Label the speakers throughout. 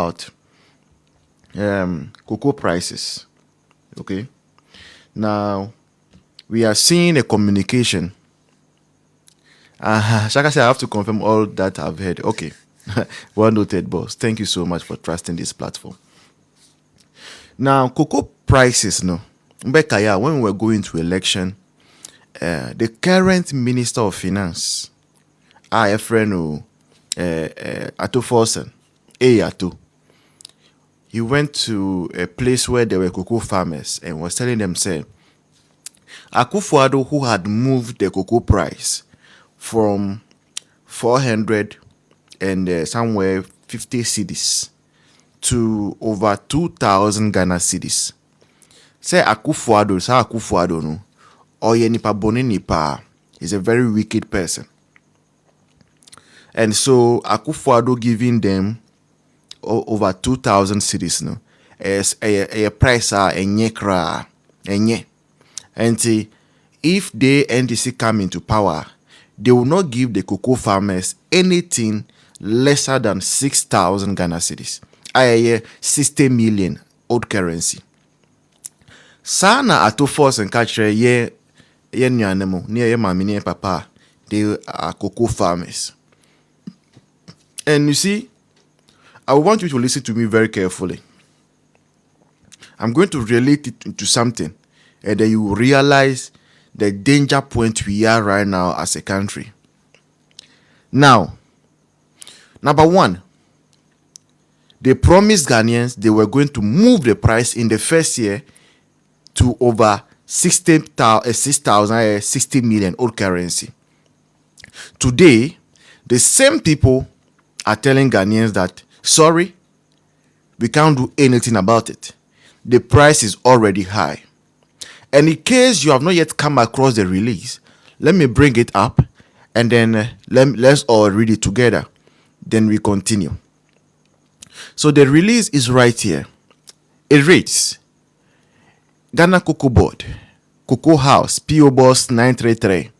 Speaker 1: about cocoa prices. Okay, now we are seeing a communication. Shaka said, I have to confirm all that I've heard. Okay, well noted, boss. Thank you so much for trusting this platform. Now, cocoa prices, no. Mbekaya, when we were going to election, the current Minister of Finance, our friend, Ato Forsen, Ato, he went to a place where there were cocoa farmers and was telling them, say, Akufo-Addo, who had moved the cocoa price from 400 and somewhere 50 cedis to over 2,000 Ghana cedis. Say Akufo-Addo no, oye nipa boni nipa, is a very wicked person. And so Akufo-Addo giving them over 2,000 cedis no, as a price enye kra enye. And if the NDC come into power, they will not give the cocoa farmers anything lesser than 6,000 Ghana cedis. 60 million old currency. Sana Ato force and catch ye nyanemo near ye mami near papa. They are cocoa farmers. And you see, I want you to listen to me very carefully. I'm going to relate it to something, and then you will realize the danger point we are right now as a country. Now, number one, they promised Ghanaians they were going to move the price in the first year to over 60 million old currency. Today, the same people are telling Ghanaians that, sorry, we can't do anything about it. The price is already high. And in case you have not yet come across the release, let me bring it up and then let's all read it together. Then we continue. So the release is right here. It reads, Ghana COCOBOD, Cocoa House, P.O. Box 933,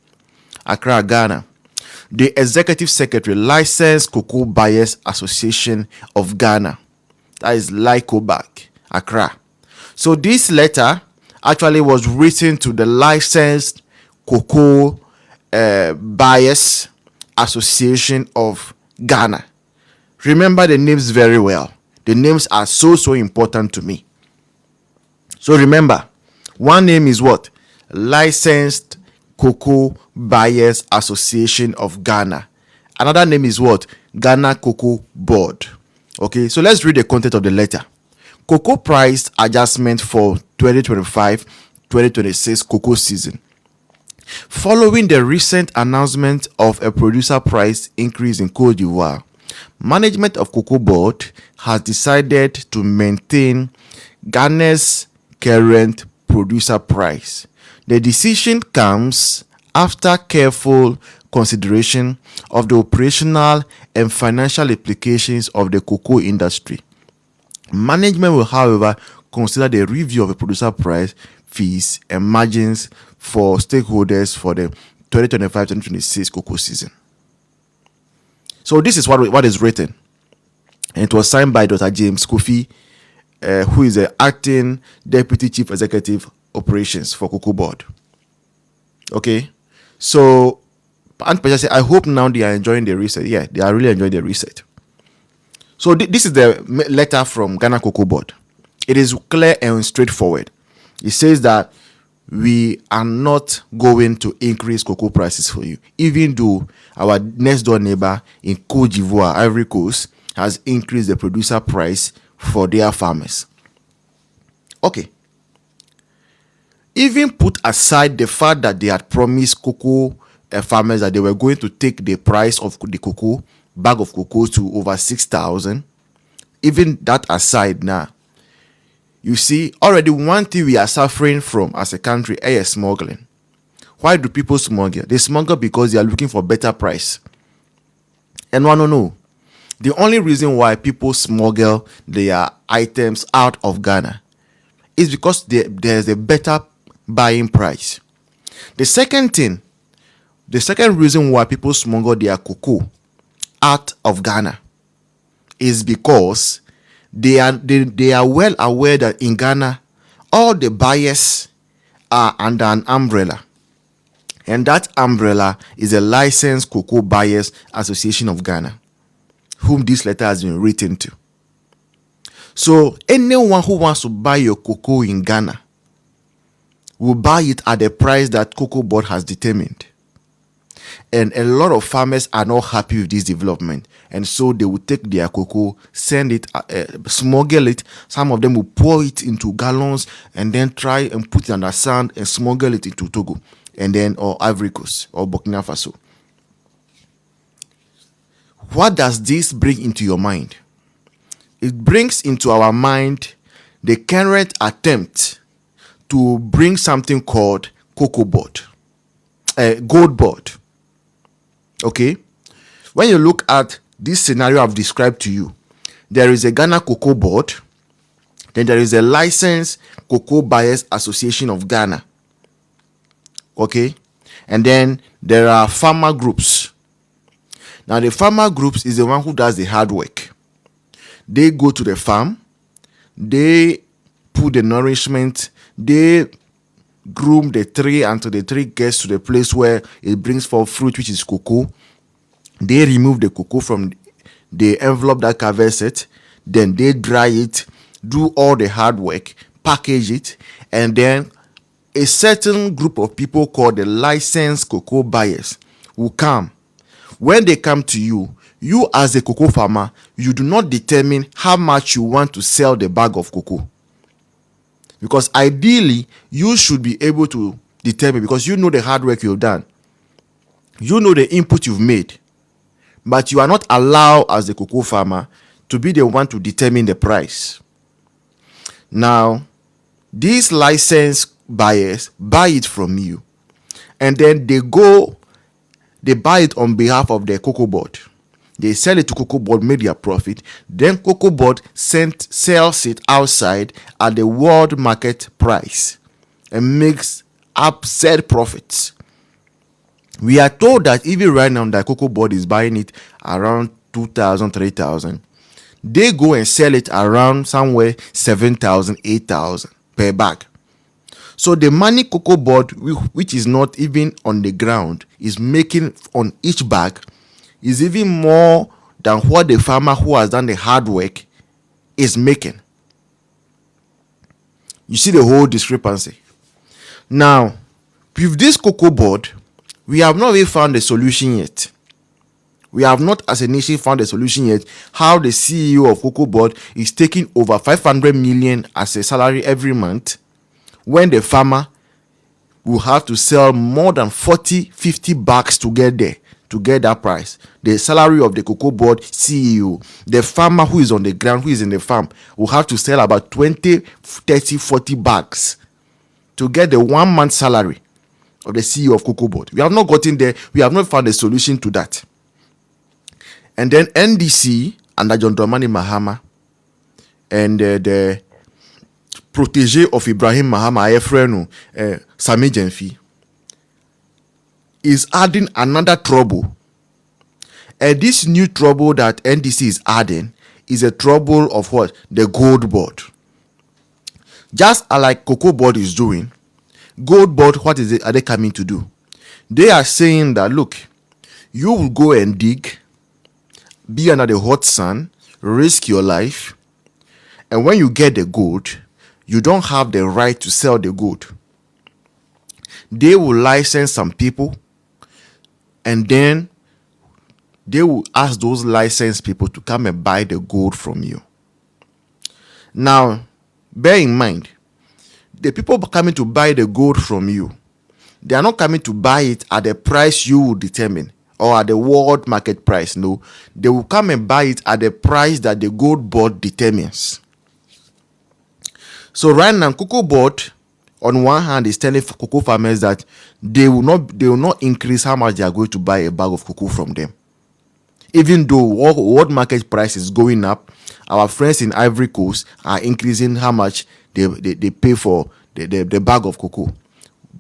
Speaker 1: Accra, Ghana. The Executive Secretary, Licensed Cocoa Buyers Association of Ghana. That is LICOBAC, Accra. So this letter actually was written to the Licensed Cocoa Buyers Association of Ghana. Remember the names very well. The names are so important to me. So remember, one name is what? Licensed Cocoa Buyers Association of Ghana. Another name is what? Ghana COCOBOD. Okay, so let's read the content of the letter. Cocoa price adjustment for 2025-2026 cocoa season. Following the recent announcement of a producer price increase in Côte d'Ivoire, management of COCOBOD has decided to maintain Ghana's current producer price. The decision comes after careful consideration of the operational and financial implications of the cocoa industry. Management will, however, consider the review of the producer price, fees, and margins for stakeholders for the 2025-2026 cocoa season. So this is what is written. And it was signed by Dr. James Kofi, who is the acting Deputy Chief Executive Operations for COCOBOD. Okay? So, I hope now they are enjoying the research. Yeah, they are really enjoying the research. So this is the letter from Ghana COCOBOD. It is clear and straightforward. It says that we are not going to increase cocoa prices for you, even though our next door neighbor in Côte d'Ivoire, Ivory Coast, has increased the producer price for their farmers. Okay. Even put aside the fact that they had promised cocoa farmers that they were going to take the price of the cocoa, bag of cocoa, to over 6,000. Even that aside now, you see, already one thing we are suffering from as a country is smuggling. Why do people smuggle? They smuggle because they are looking for better price. And one no. The only reason why people smuggle their items out of Ghana is because there's a better buying price. The second reason why people smuggle their cocoa out of Ghana is because they are well aware that in Ghana, all the buyers are under an umbrella. And that umbrella is a licensed Cocoa Buyers Association of Ghana, whom this letter has been written to. So anyone who wants to buy your cocoa in Ghana will buy it at the price that COCOBOD has determined. And a lot of farmers are not happy with this development, and so they will take their cocoa, send it, smuggle it. Some of them will pour it into gallons and then try and put it under sand and smuggle it into Togo, and then or Ivory Coast or Burkina Faso. What does this bring into your mind? It brings into our mind the current attempt to bring something called COCOBOD, GoldBod. Okay, when you look at this scenario I've described to you, there is a Ghana Cocoa Board, then there is a licensed Cocoa Buyers Association of Ghana. Okay, and then there are farmer groups. Now the farmer groups is the one who does the hard work. They go to the farm, they put the nourishment, they groom the tree until the tree gets to the place where it brings forth fruit, which is cocoa. They remove the cocoa from the envelope that covers it, then they dry it, do all the hard work, package it, and then a certain group of people called the licensed cocoa buyers will come. When they come to you, you as a cocoa farmer, you do not determine how much you want to sell the bag of cocoa. Because ideally, you should be able to determine, because you know the hard work you've done. You know the input you've made. But you are not allowed as a cocoa farmer to be the one to determine the price. Now, these licensed buyers buy it from you. And then they buy it on behalf of the COCOBOD. They sell it to COCOBOD, make their profit. Then COCOBOD sells it outside at the world market price and makes absurd profits. We are told that even right now that COCOBOD is buying it around 2,000, 3,000. They go and sell it around somewhere 7,000, 8,000 per bag. So the money COCOBOD, which is not even on the ground, is making on each bag is even more than what the farmer who has done the hard work is making. You see the whole discrepancy. Now, with this COCOBOD, we have not really found a solution yet. We have not as a nation found a solution yet how the CEO of COCOBOD is taking over 500 million as a salary every month when the farmer will have to sell more than 40, 50 bags to get there, to get that price. The salary of the COCOBOD CEO, the farmer who is on the ground, who is in the farm, will have to sell about 20, 30, 40 bags to get the 1 month salary of the CEO of COCOBOD. We have not gotten there. We have not found a solution to that. And then NDC under John Dramani Mahama and the protege of Ibrahim Mahama, Efrenu, Sami Jenfi, is adding another trouble. And this new trouble that NDC is adding is a trouble of what? The GoldBod. Just like COCOBOD is doing, GoldBod, what is it? Are they coming to do? They are saying that, look, you will go and dig, be under the hot sun, risk your life, and when you get the gold, you don't have the right to sell the gold. They will license some people, and then they will ask those licensed people to come and buy the gold from you. Now, bear in mind, the people coming to buy the gold from you, they are not coming to buy it at the price you will determine or at the world market price. No, they will come and buy it at the price that the GoldBod determines. So right now, COCOBOD, on one hand, is telling cocoa farmers that they will not increase how much they are going to buy a bag of cocoa from them. Even though world market price is going up, our friends in Ivory Coast are increasing how much they pay for the bag of cocoa.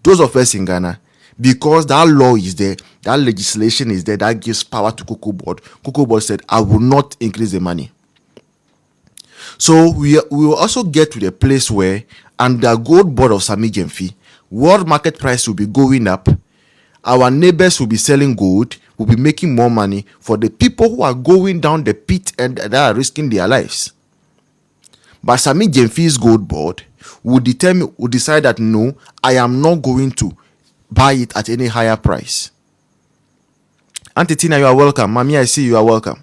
Speaker 1: Those of us in Ghana, because that law is there, that legislation is there, that gives power to COCOBOD. COCOBOD said, I will not increase the money. So we will also get to the place where under GoldBod of Sami Gemfi, world market price will be going up. Our neighbors will be selling gold, will be making more money for the people who are going down the pit and that are risking their lives. But Sami Gemfi's GoldBod will decide that no, I am not going to buy it at any higher price. Auntie Tina, you are welcome. Mommy, I see you are welcome.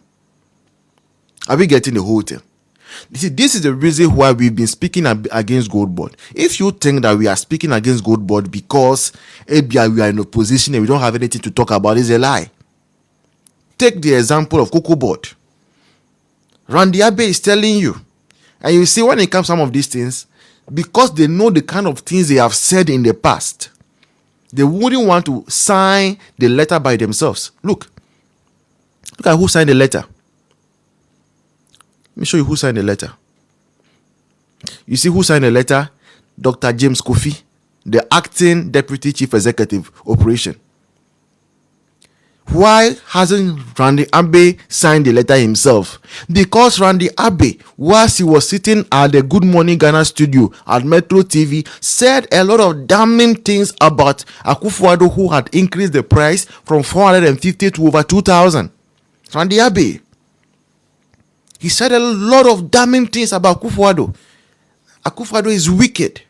Speaker 1: Are we getting the whole thing? You see, this is the reason why we've been speaking against GoldBod. If you think that we are speaking against GoldBod because we are in opposition and we don't have anything to talk about, it's a lie. Take the example of COCOBOD. Randy Abe is telling you, and you see when it comes to some of these things, because they know the kind of things they have said in the past, they wouldn't want to sign the letter by themselves. Look at who signed the letter. Let me show you who signed the letter. You see who signed the letter? Dr. James Kofi, the acting deputy chief executive operation. Why hasn't Randy Abe signed the letter himself? Because Randy Abe, whilst he was sitting at the Good Morning Ghana studio at Metro TV, said a lot of damning things about Akufo-Addo, who had increased the price from 450 to over 2,000. Randy Abe. He said a lot of damning things about Akufo-Addo. Akufo-Addo is wicked.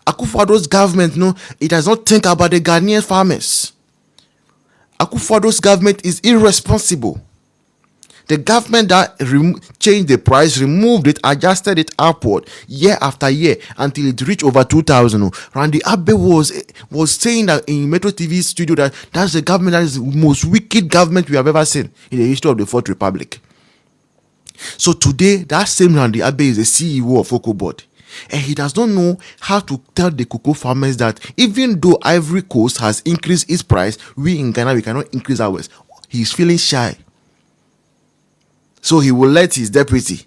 Speaker 1: Akufo-Addo's government, it does not think about the Ghanaian farmers. Akufo-Addo's government is irresponsible. The government that changed the price, removed it, adjusted it upward year after year until it reached over 2,000. Randy Abe was saying that in Metro TV studio that that's the government that is the most wicked government we have ever seen in the history of the Fourth Republic. So today, that same Randy Abe is the CEO of COCOBOD. And he does not know how to tell the cocoa farmers that even though Ivory Coast has increased its price, we in Ghana, we cannot increase ours. He's feeling shy. So he will let his deputy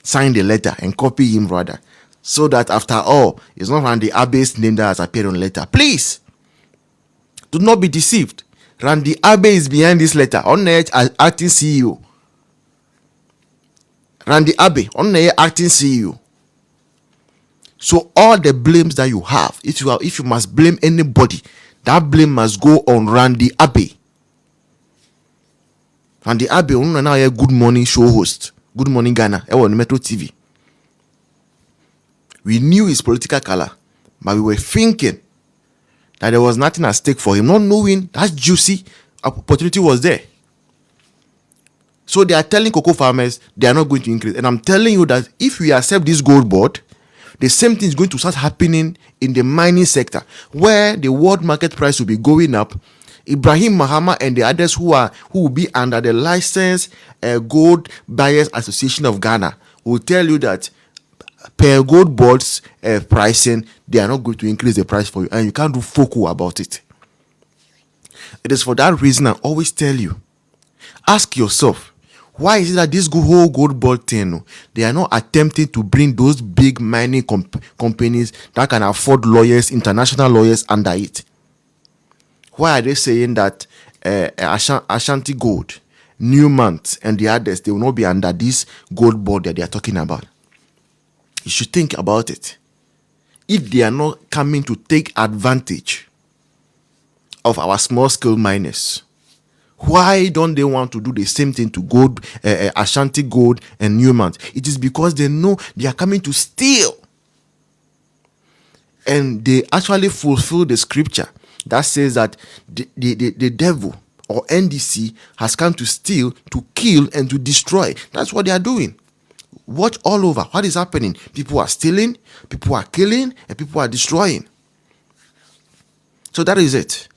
Speaker 1: sign the letter and copy him rather. So that after all, it's not Randy Abe's name that has appeared on the letter. Please, do not be deceived. Randy Abe is behind this letter. On the edge as acting CEO. Randy Abe, on the acting CEO. So all the blames that you have, if you must blame anybody, that blame must go on Randy Abe. Randy Abe, now a Good Morning show host, Good Morning Ghana, on Metro TV. We knew his political color, but we were thinking that there was nothing at stake for him, not knowing that juicy opportunity was there. So they are telling cocoa farmers they are not going to increase. And I'm telling you that if we accept this GoldBod, the same thing is going to start happening in the mining sector, where the world market price will be going up. Ibrahim Mahama and the others who will be under the Licensed Gold Buyers Association of Ghana will tell you that per GoldBod's pricing, they are not going to increase the price for you, and you can't do FOCO about it. It is for that reason I always tell you, ask yourself, why is it that this whole GoldBod thing, they are not attempting to bring those big mining companies that can afford lawyers, international lawyers under it? Why are they saying that Ashanti Gold, Newmont, and the others, they will not be under this GoldBod that they are talking about? You should think about it. If they are not coming to take advantage of our small-scale miners, why don't they want to do the same thing to Gold, Ashanti Gold and Newmont? It is because they know they are coming to steal. And they actually fulfill the scripture that says that the devil or NDC has come to steal, to kill, and to destroy. That's what they are doing. Watch all over. What is happening? People are stealing, people are killing, and people are destroying. So that is it.